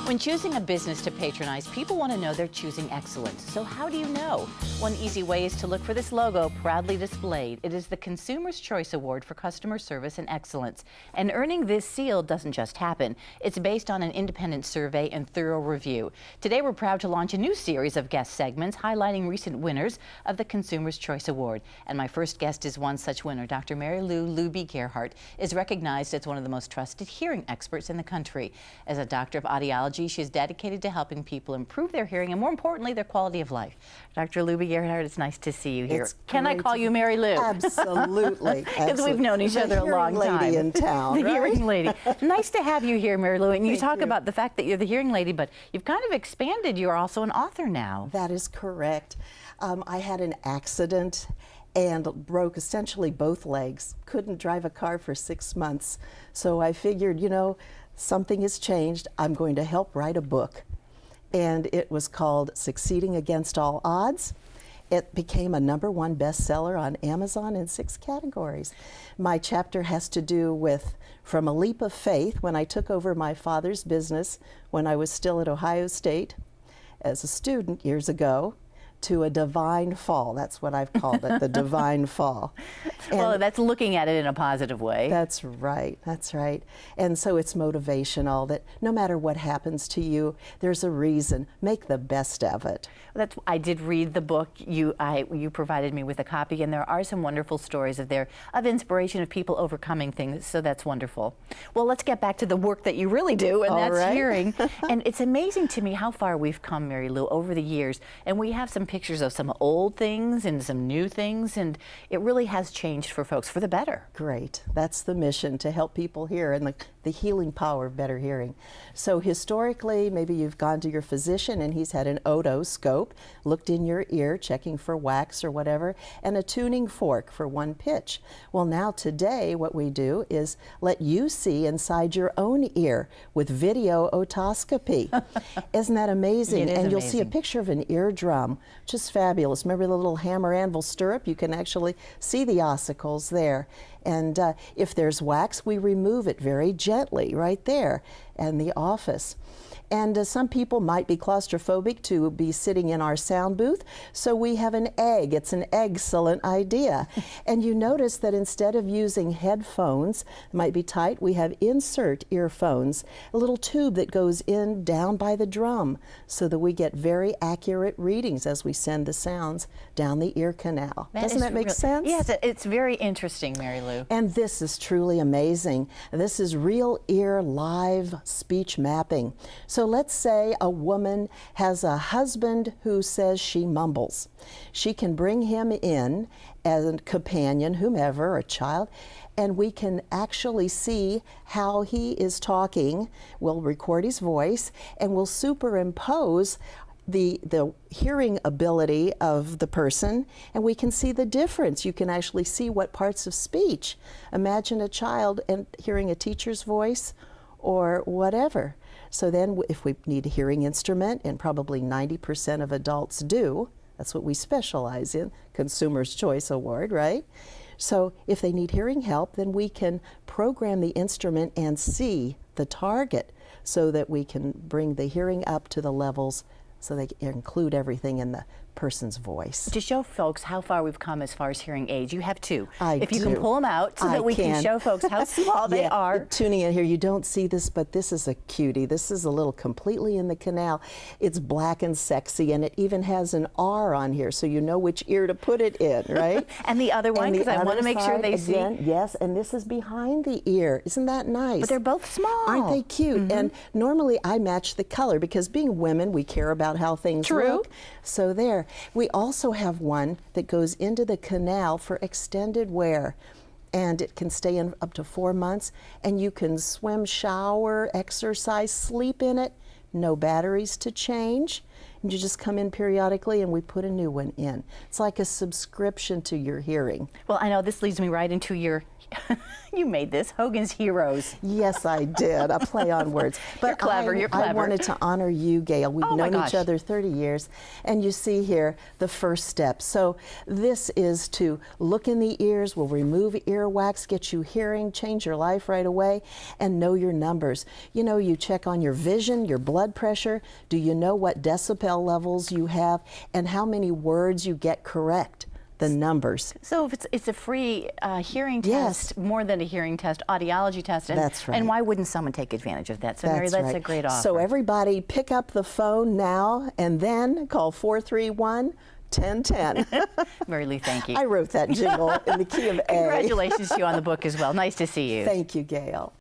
When choosing a business to patronize, people want to know they're choosing excellence. So how do you know? One easy way is to look for this logo proudly displayed. It is the Consumer's Choice Award for Customer Service and Excellence. And earning this seal doesn't just happen. It's based on an independent survey and thorough review. Today we're proud to launch a new series of guest segments highlighting recent winners of the Consumer's Choice Award. And my first guest is one such winner. Dr. Luebbe Gearhart is recognized as one of the most trusted hearing experts in the country. As a doctor of audiology, she is dedicated to helping people improve their hearing and, more importantly, their quality of life. Dr. Luebbe Gearhart, it's nice to see you here. Can I call you Mary Lou? Absolutely. Because we've known each other a long time. The hearing lady in town, The right? hearing lady. Nice to have you here, Mary Lou. And you talk you. about the fact that you're the hearing lady, but you've kind of expanded. You're also an author now. That is correct. I had an accident and broke essentially both legs. Couldn't drive a car for 6 months. So I figured, you know, something has changed. I'm going to help write a book. And it was called Succeeding Against All Odds. It became a #1 bestseller on Amazon in 6 categories. My chapter has to do with from a leap of faith when I took over my father's business when I was still at Ohio State as a student years ago, to a divine fall. That's what I've called it, the divine fall. And well, that's looking at it in a positive way. That's right, that's right. And so it's motivational that no matter what happens to you, there's a reason. Make the best of it. I did read the book. You provided me with a copy, and there are some wonderful stories of inspiration of people overcoming things, so that's wonderful. Well, let's get back to the work that you really do, and that's hearing. And it's amazing to me how far we've come, Mary Lou, over the years. And we have some pictures of some old things and some new things, and it really has changed for folks for the better. Great. That's the mission, to help people hear and the healing power of better hearing. So historically, maybe you've gone to your physician and he's had an otoscope, looked in your ear, checking for wax or whatever, and a tuning fork for one pitch. Well, now today what we do is let you see inside your own ear with video otoscopy. Isn't that amazing? And you'll see a picture of an eardrum, which is fabulous. Remember the little hammer anvil stirrup? You can actually see the ossicles there. And if there's wax, we remove it very gently right there in the office. And some people might be claustrophobic to be sitting in our sound booth, so we have an egg. It's an excellent idea. And you notice that instead of using headphones, it might be tight, we have insert earphones, a little tube that goes in down by the drum, so that we get very accurate readings as we send the sounds down the ear canal. Doesn't that make sense? Yes, it's very interesting, Mary Lou. And this is truly amazing. This is real ear live speech mapping. So let's say a woman has a husband who says she mumbles. She can bring him in as a companion, whomever, a child, and we can actually see how he is talking. We'll record his voice and we'll superimpose the hearing ability of the person, and we can see the difference. You can actually see what parts of speech. Imagine a child and hearing a teacher's voice or whatever. So then if we need a hearing instrument, and probably 90% of adults do, that's what we specialize in, Consumer's Choice Award, right? So if they need hearing help, then we can program the instrument and see the target so that we can bring the hearing up to the levels so they include everything in the person's voice. To show folks how far we've come as far as hearing aids, you have 2. If you can pull them out so that we can show folks how small they are. Tuning in here, you don't see this, but this is a cutie. This is a little completely in the canal. It's black and sexy, and it even has an R on here, so you know which ear to put it in, right? And the other one, because I want to make sure they again, see. Yes, and this is behind the ear. Isn't that nice? But they're both small. Aren't they cute? And normally I match the color, because being women, we care about how things look. So there. We also have one that goes into the canal for extended wear, and it can stay in up to 4 months, and you can swim, shower, exercise, sleep in it. No batteries to change. And you just come in periodically and we put a new one in. It's like a subscription to your hearing. Well, I know this leads me right into your You made this, Hogan's Heroes. Yes, I did. A play on words. But You're clever, you're clever. I wanted to honor you, Gail. We've known each other 30 years, and you see here the first step. So this is to look in the ears, we'll remove earwax, get you hearing, change your life right away, and know your numbers. You know, you check on your vision, your blood pressure. Do you know what decibel levels you have, and how many words you get correct? The numbers. So if it's a free hearing Yes. test, more than a hearing test, audiology test. And, That's right. And why wouldn't someone take advantage of that? So Mary, that's right. a great offer. So everybody pick up the phone now and then call 431-1010. Mary Lou, thank you. I wrote that jingle in the key of A. Congratulations to you on the book as well. Nice to see you. Thank you, Gail.